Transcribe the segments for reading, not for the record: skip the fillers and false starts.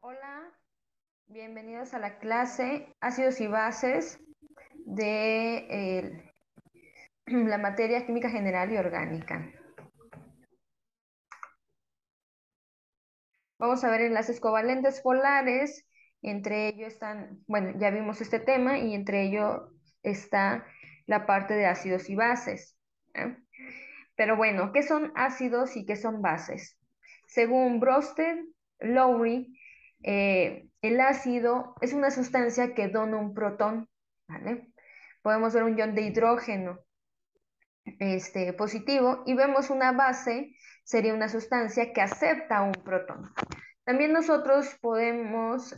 Hola, bienvenidos a la clase Ácidos y Bases de la materia Química General y Orgánica. Vamos a ver enlaces covalentes polares. Entre ellos están, bueno, ya vimos este tema y entre ellos está la parte de ácidos y bases. ¿Eh? Pero bueno, ¿qué son ácidos y qué son bases? Según Bronsted, Lowry, el ácido es una sustancia que dona un protón, ¿vale? Podemos ver un ion de hidrógeno positivo y vemos una base, sería una sustancia que acepta un protón. También nosotros podemos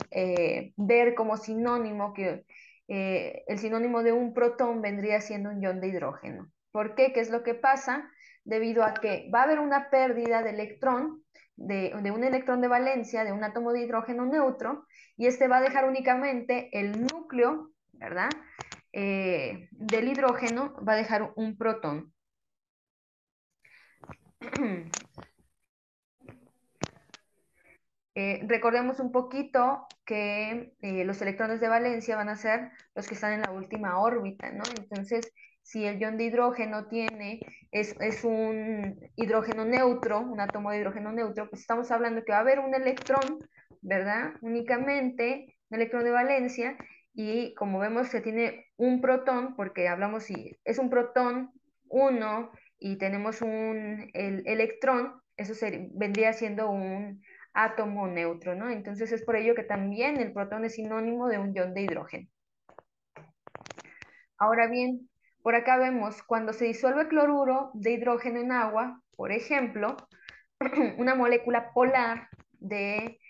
ver como sinónimo que el sinónimo de un protón vendría siendo un ion de hidrógeno. ¿Por qué? ¿Qué es lo que pasa? Debido a que va a haber una pérdida de electrón, de un electrón de valencia, de un átomo de hidrógeno neutro, y este va a dejar únicamente el núcleo, ¿verdad? Del hidrógeno, va a dejar un protón. Recordemos un poquito que los electrones de valencia van a ser los que están en la última órbita, ¿no? Entonces, si el ion de hidrógeno es un hidrógeno neutro, un átomo de hidrógeno neutro, pues estamos hablando que va a haber un electrón, ¿verdad? Únicamente un electrón de valencia, y como vemos se tiene un protón, porque hablamos si es un protón 1 y tenemos el electrón, eso vendría siendo un átomo neutro, ¿no? Entonces es por ello que también el protón es sinónimo de un ion de hidrógeno. Ahora bien, por acá vemos cuando se disuelve cloruro de hidrógeno en agua, por ejemplo, una molécula polar de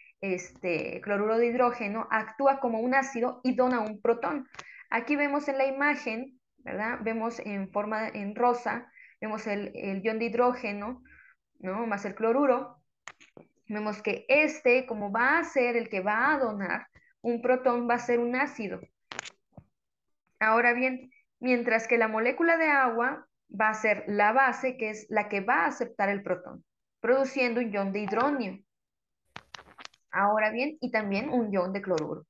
cloruro de hidrógeno actúa como un ácido y dona un protón. Aquí vemos en la imagen, ¿verdad? Vemos en rosa, vemos el ion de hidrógeno, ¿no? Más el cloruro. Vemos que como va a ser el que va a donar un protón, va a ser un ácido. Ahora bien, mientras que la molécula de agua va a ser la base, que es la que va a aceptar el protón, produciendo un ion de hidronio. Ahora bien, y también un ion de cloruro.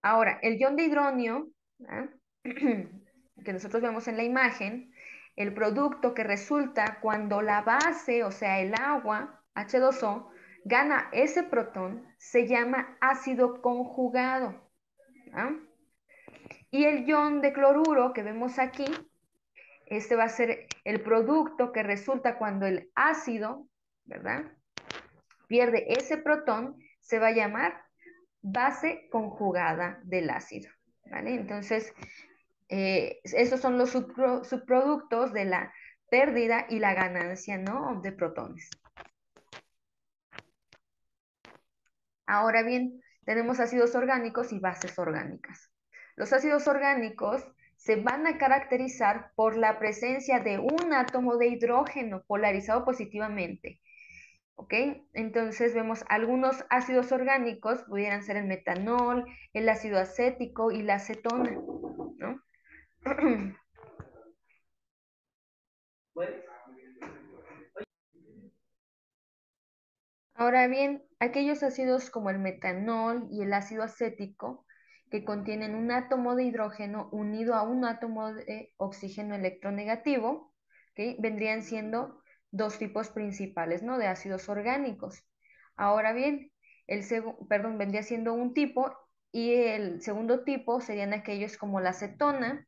Ahora, el ion de hidronio, ¿ah? que nosotros vemos en la imagen, el producto que resulta cuando la base, o sea, el agua, H2O, gana ese protón, se llama ácido conjugado. ¿Ah? Y el ion de cloruro que vemos aquí, este va a ser el producto que resulta cuando el ácido, ¿verdad? Pierde ese protón, se va a llamar base conjugada del ácido, ¿vale? Entonces, esos son los subproductos de la pérdida y la ganancia, ¿no? De protones. Ahora bien, tenemos ácidos orgánicos y bases orgánicas. Los ácidos orgánicos se van a caracterizar por la presencia de un átomo de hidrógeno polarizado positivamente. ¿Ok? Entonces vemos algunos ácidos orgánicos, pudieran ser el metanol, el ácido acético y la acetona, ¿no? Ahora bien, aquellos ácidos como el metanol y el ácido acético que contienen un átomo de hidrógeno unido a un átomo de oxígeno electronegativo, ¿okay? Vendrían siendo dos tipos principales, ¿no? De ácidos orgánicos. Ahora bien, vendría siendo un tipo y el segundo tipo serían aquellos como la acetona,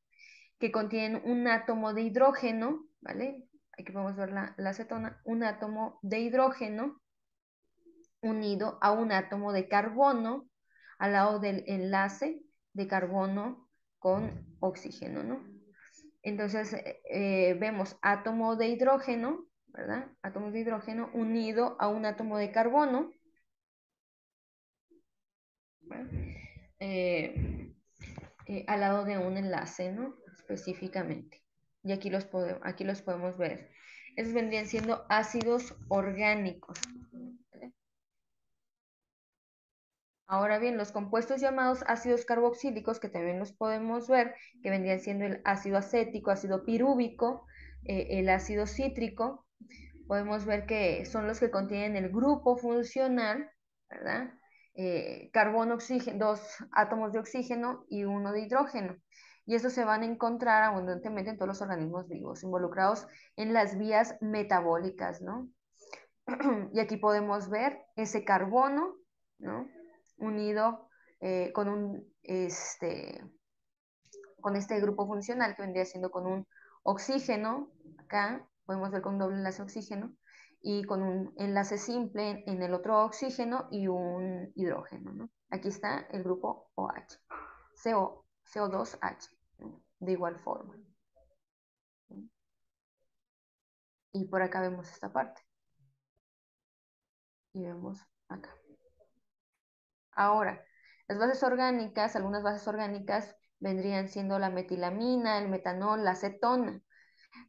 que contienen un átomo de hidrógeno, ¿vale? Aquí podemos ver la acetona, un átomo de hidrógeno unido a un átomo de carbono al lado del enlace de carbono con oxígeno, ¿no? Entonces vemos átomo de hidrógeno, ¿verdad? Átomo de hidrógeno unido a un átomo de carbono, eh, al lado de un enlace, ¿no? Específicamente. Y aquí los podemos ver. Esos vendrían siendo ácidos orgánicos. ¿Vale? Ahora bien, los compuestos llamados ácidos carboxílicos, que también los podemos ver, que vendrían siendo el ácido acético, ácido pirúvico, el ácido cítrico, podemos ver que son los que contienen el grupo funcional, ¿verdad? Carbono, oxígeno, dos átomos de oxígeno y uno de hidrógeno. Y estos se van a encontrar abundantemente en todos los organismos vivos, involucrados en las vías metabólicas, ¿no? Y aquí podemos ver ese carbono, ¿no? Unido con este grupo funcional que vendría siendo con un oxígeno, acá podemos ver con un doble enlace oxígeno, y con un enlace simple en el otro oxígeno y un hidrógeno, ¿no? Aquí está el grupo OH, CO2H, ¿no? De igual forma. ¿No? Y por acá vemos esta parte. Y vemos acá. Ahora, las bases orgánicas, algunas bases orgánicas vendrían siendo la metilamina, el metanol, la acetona.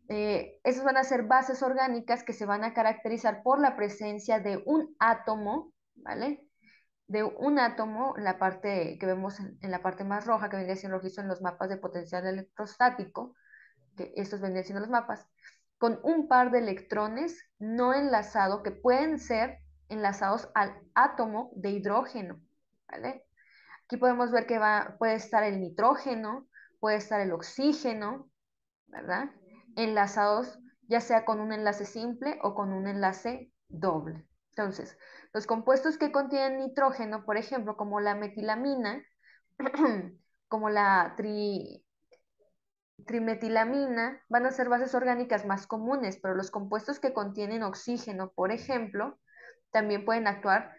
Esas van a ser bases orgánicas que se van a caracterizar por la presencia de un átomo, ¿vale? De un átomo, la parte que vemos en la parte más roja, que vendría siendo rojizo en los mapas de potencial electrostático, que estos vendrían siendo los mapas, con un par de electrones no enlazados que pueden ser enlazados al átomo de hidrógeno, ¿vale? Aquí podemos ver que puede estar el nitrógeno, puede estar el oxígeno, ¿verdad? Enlazados ya sea con un enlace simple o con un enlace doble. Entonces, los compuestos que contienen nitrógeno, por ejemplo, como la metilamina, como la trimetilamina, van a ser bases orgánicas más comunes, pero los compuestos que contienen oxígeno, por ejemplo, también pueden actuar,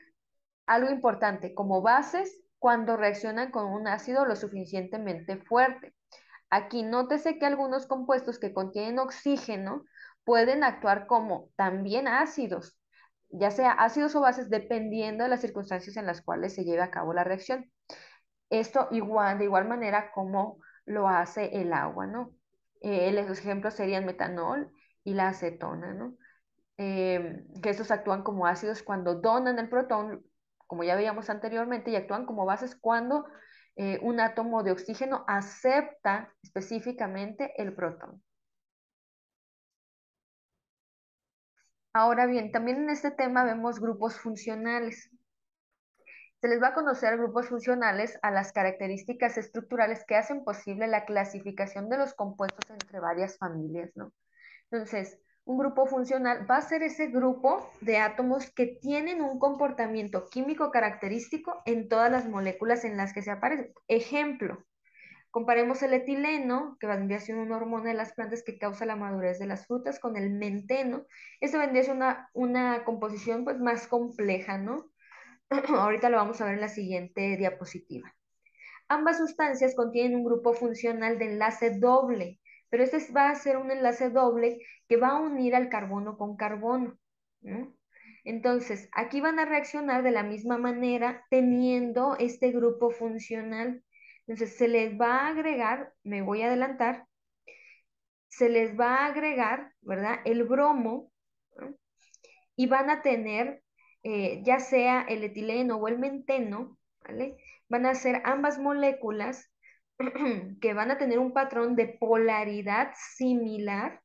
algo importante, como bases cuando reaccionan con un ácido lo suficientemente fuerte. Aquí nótese que algunos compuestos que contienen oxígeno pueden actuar como también ácidos, ya sea ácidos o bases, dependiendo de las circunstancias en las cuales se lleve a cabo la reacción. Esto igual, de igual manera como lo hace el agua, ¿no? Los ejemplos serían metanol y la acetona, ¿no? Que estos actúan como ácidos cuando donan el protón, como ya veíamos anteriormente, y actúan como bases cuando un átomo de oxígeno acepta específicamente el protón. Ahora bien, también en este tema vemos grupos funcionales. Se les va a conocer grupos funcionales a las características estructurales que hacen posible la clasificación de los compuestos entre varias familias, ¿no? Entonces, un grupo funcional va a ser ese grupo de átomos que tienen un comportamiento químico característico en todas las moléculas en las que se aparecen. Ejemplo, comparemos el etileno, que vendría siendo una hormona de las plantas que causa la madurez de las frutas, con el menteno. Este vendría siendo una composición pues, más compleja, ¿no? Ahorita lo vamos a ver en la siguiente diapositiva. Ambas sustancias contienen un grupo funcional de enlace doble, pero este va a ser un enlace doble que va a unir al carbono con carbono, ¿no? Entonces, aquí van a reaccionar de la misma manera teniendo este grupo funcional. Entonces, se les va a agregar, me voy a adelantar, se les va a agregar, ¿verdad? El bromo, ¿no? Y van a tener, ya sea el etileno o el menteno, ¿vale? Van a ser ambas moléculas que van a tener un patrón de polaridad similar,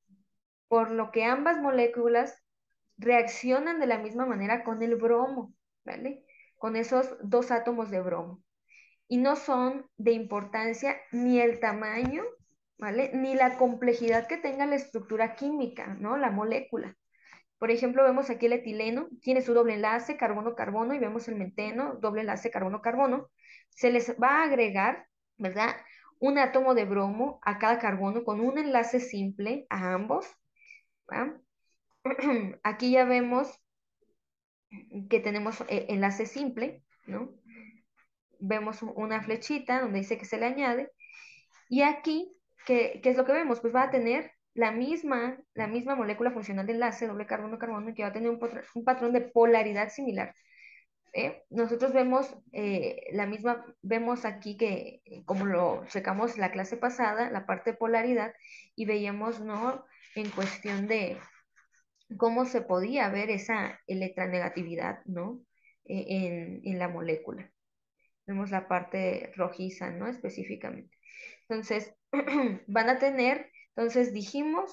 por lo que ambas moléculas reaccionan de la misma manera con el bromo, ¿vale? Con esos dos átomos de bromo. Y no son de importancia ni el tamaño, ¿vale? Ni la complejidad que tenga la estructura química, ¿no? La molécula. Por ejemplo, vemos aquí el etileno, tiene su doble enlace carbono-carbono y vemos el menteno, doble enlace carbono-carbono. Se les va a agregar, ¿verdad? Un átomo de bromo a cada carbono con un enlace simple a ambos. ¿Va? Aquí ya vemos que tenemos enlace simple, ¿no? Vemos una flechita donde dice que se le añade. Y aquí, ¿qué es lo que vemos? Pues va a tener la misma molécula funcional de enlace, doble carbono-carbono, y que va a tener un patrón de polaridad similar. Nosotros vemos vemos aquí que, como lo checamos la clase pasada, la parte de polaridad, y veíamos, ¿no? En cuestión de cómo se podía ver esa electronegatividad, ¿no? En la molécula. Vemos la parte rojiza, ¿no? Específicamente. Entonces, van a tener, entonces dijimos,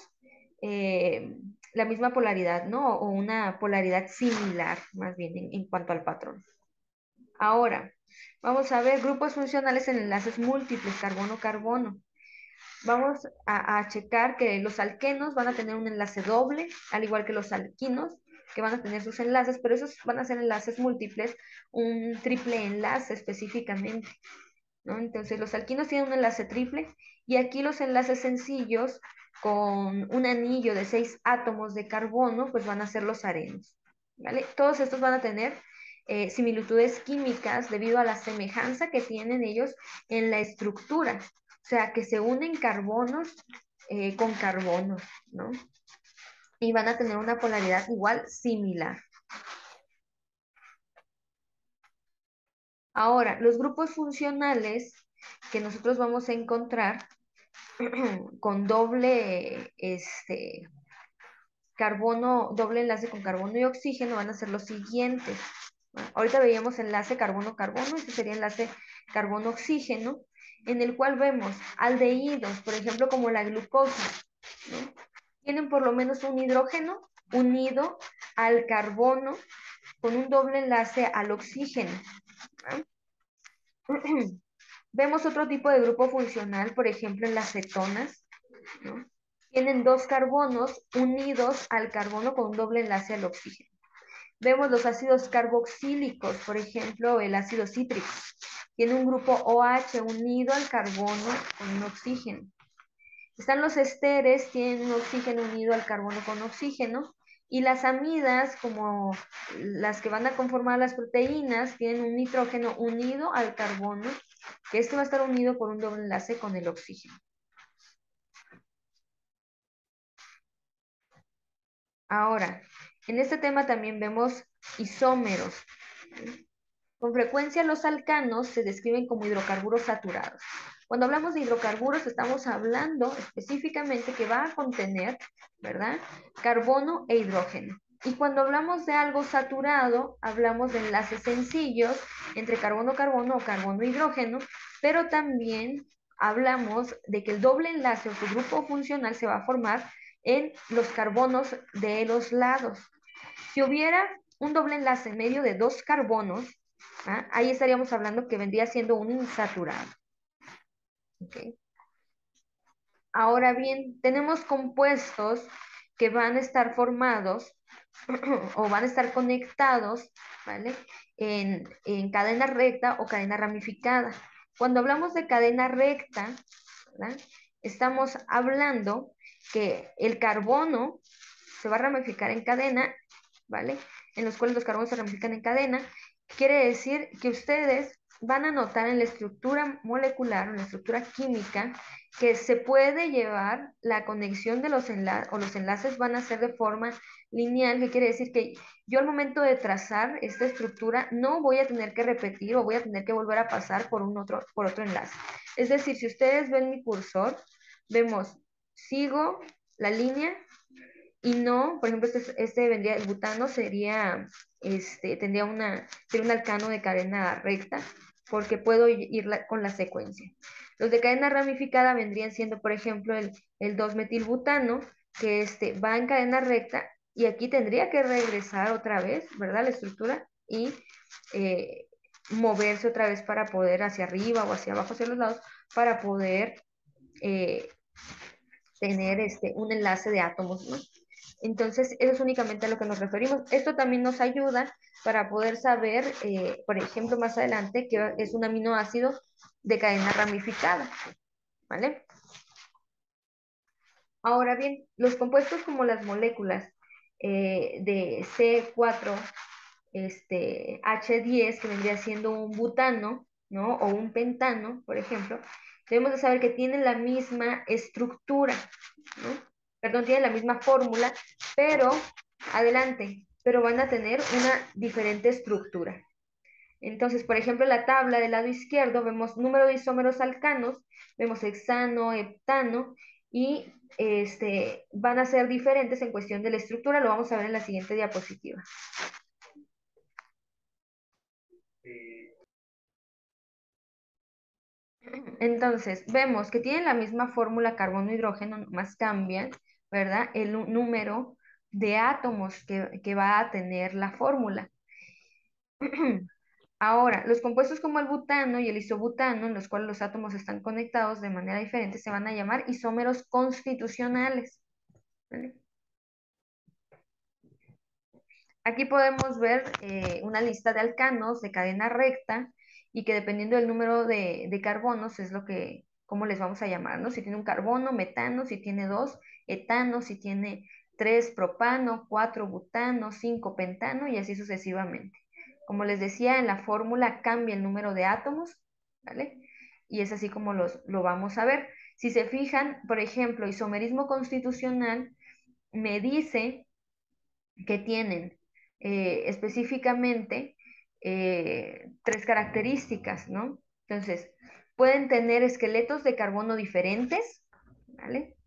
la misma polaridad, ¿no? O una polaridad similar, más bien, en cuanto al patrón. Ahora, vamos a ver grupos funcionales en enlaces múltiples, carbono-carbono. Vamos a checar que los alquenos van a tener un enlace doble, al igual que los alquinos, que van a tener sus enlaces, pero esos van a ser enlaces múltiples, un triple enlace específicamente, ¿no? Entonces, los alquinos tienen un enlace triple y aquí los enlaces sencillos con un anillo de 6 átomos de carbono, pues van a ser los arenos, ¿vale? Todos estos van a tener similitudes químicas debido a la semejanza que tienen ellos en la estructura, o sea, que se unen carbonos con carbonos, ¿no? Y van a tener una polaridad igual similar. Ahora, los grupos funcionales que nosotros vamos a encontrar con doble carbono, doble enlace con carbono y oxígeno van a ser los siguientes. Bueno, ahorita veíamos enlace carbono-carbono, este sería enlace carbono-oxígeno, en el cual vemos aldehídos, por ejemplo, como la glucosa, ¿no? Tienen por lo menos un hidrógeno unido al carbono con un doble enlace al oxígeno, ¿no? Vemos otro tipo de grupo funcional, por ejemplo, en las cetonas, ¿no? Tienen dos carbonos unidos al carbono con un doble enlace al oxígeno. Vemos los ácidos carboxílicos, por ejemplo, el ácido cítrico. Tiene un grupo OH unido al carbono con un oxígeno. Están los esteres, tienen un oxígeno unido al carbono con oxígeno. Y las amidas, como las que van a conformar las proteínas, tienen un nitrógeno unido al carbono, que este va a estar unido por un doble enlace con el oxígeno. Ahora, en este tema también vemos isómeros. Con frecuencia los alcanos se describen como hidrocarburos saturados. Cuando hablamos de hidrocarburos estamos hablando específicamente que va a contener, ¿verdad? Carbono e hidrógeno. Y cuando hablamos de algo saturado, hablamos de enlaces sencillos entre carbono-carbono o carbono-hidrógeno, pero también hablamos de que el doble enlace o su grupo funcional se va a formar en los carbonos de los lados. Si hubiera un doble enlace en medio de dos carbonos, ¿ah? Ahí estaríamos hablando que vendría siendo un insaturado. ¿Okay? Ahora bien, tenemos compuestos que van a estar formados o van a estar conectados, ¿vale? En cadena recta o cadena ramificada. Cuando hablamos de cadena recta, ¿verdad? Estamos hablando que el carbono se va a ramificar en cadena, ¿vale? En los cuales los carbonos se ramifican en cadena. Quiere decir que ustedes van a notar en la estructura molecular, en la estructura química, que se puede llevar la conexión de los enlaces, o los enlaces van a ser de forma lineal, que quiere decir que yo al momento de trazar esta estructura no voy a tener que repetir o voy a tener que volver a pasar por otro enlace. Es decir, si ustedes ven mi cursor, vemos, sigo la línea y no, por ejemplo, este vendría, el butano sería, sería un alcano de cadena recta, porque puedo ir con la secuencia. Los de cadena ramificada vendrían siendo, por ejemplo, el 2-metilbutano, que va en cadena recta, y aquí tendría que regresar otra vez, ¿verdad? La estructura, y eh, moverse otra vez para poder hacia arriba o hacia abajo, hacia los lados, para poder eh, tener un enlace de átomos, ¿no? Entonces, eso es únicamente a lo que nos referimos. Esto también nos ayuda para poder saber, por ejemplo, más adelante, que es un aminoácido de cadena ramificada, ¿vale? Ahora bien, los compuestos como las moléculas de C4, H10, que vendría siendo un butano, ¿no? O un pentano, por ejemplo, debemos de saber que tienen la misma estructura, ¿no? Perdón, tienen la misma fórmula, pero, adelante, pero van a tener una diferente estructura. Entonces, por ejemplo, en la tabla del lado izquierdo vemos número de isómeros alcanos, vemos hexano, heptano, y van a ser diferentes en cuestión de la estructura, lo vamos a ver en la siguiente diapositiva. Entonces, vemos que tienen la misma fórmula carbono-hidrógeno, más cambian, ¿verdad? El número de átomos que va a tener la fórmula. Ahora, los compuestos como el butano y el isobutano, en los cuales los átomos están conectados de manera diferente, se van a llamar isómeros constitucionales. ¿Vale? Aquí podemos ver una lista de alcanos de cadena recta y que dependiendo del número de carbonos es lo que, cómo les vamos a llamar, ¿no? Si tiene un carbono, metano, si tiene dos, etano, si tiene tres, propano, cuatro, butano, cinco, pentano y así sucesivamente. Como les decía, en la fórmula cambia el número de átomos, ¿vale? Y es así como lo vamos a ver. Si se fijan, por ejemplo, isomerismo constitucional me dice que tienen específicamente tres características, ¿no? Entonces, pueden tener esqueletos de carbono diferentes, ¿vale?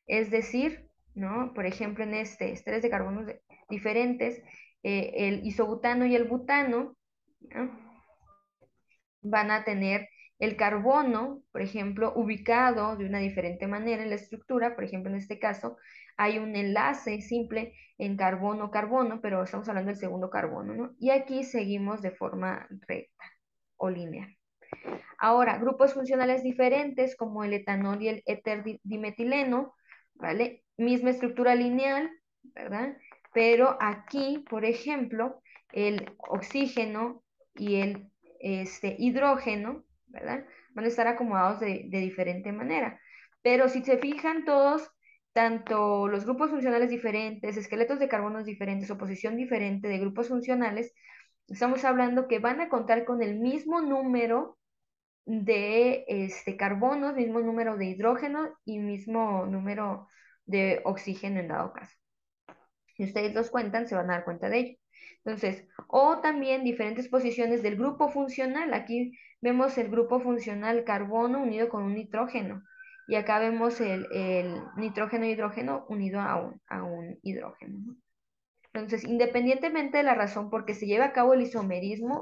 Es decir, ¿no? Por ejemplo, en esteres de carbonos diferentes, el isobutano y el butano, ¿no? Van a tener el carbono, por ejemplo, ubicado de una diferente manera en la estructura. Por ejemplo, en este caso hay un enlace simple en carbono-carbono, pero estamos hablando del segundo carbono, ¿no? Y aquí seguimos de forma recta o lineal. Ahora, grupos funcionales diferentes como el etanol y el éter dimetileno, ¿vale? Misma estructura lineal, ¿verdad? Pero aquí, por ejemplo, el oxígeno y el hidrógeno, ¿verdad? Van a estar acomodados de diferente manera. Pero si se fijan todos, tanto los grupos funcionales diferentes, esqueletos de carbonos diferentes, oposición diferente de grupos funcionales, estamos hablando que van a contar con el mismo número de carbonos, mismo número de hidrógeno y mismo número de oxígeno en dado caso. Si ustedes los cuentan, se van a dar cuenta de ello. Entonces, o también diferentes posiciones del grupo funcional. Aquí vemos el grupo funcional carbono unido con un nitrógeno. Y acá vemos el nitrógeno y hidrógeno unido a un hidrógeno, ¿no? Entonces, independientemente de la razón por qué se lleve a cabo el isomerismo,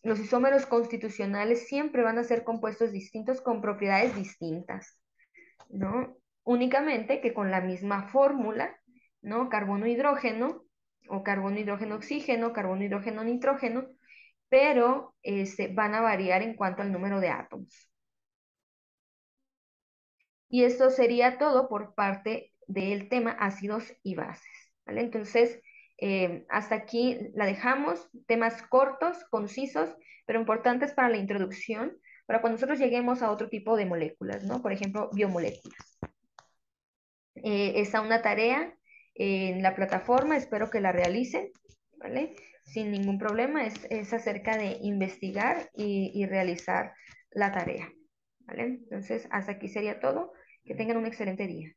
los isómeros constitucionales siempre van a ser compuestos distintos con propiedades distintas, ¿no? Únicamente que con la misma fórmula, ¿no? Carbono-hidrógeno, o carbono-hidrógeno-oxígeno, carbono-hidrógeno-nitrógeno, pero van a variar en cuanto al número de átomos. Y esto sería todo por parte del tema ácidos y bases, ¿vale? Entonces, hasta aquí la dejamos, temas cortos, concisos, pero importantes para la introducción, para cuando nosotros lleguemos a otro tipo de moléculas, ¿no? Por ejemplo, biomoléculas. Está una tarea en la plataforma, espero que la realicen, ¿vale? Sin ningún problema, es acerca de investigar y realizar la tarea, ¿vale? Entonces, hasta aquí sería todo. Que tengan un excelente día.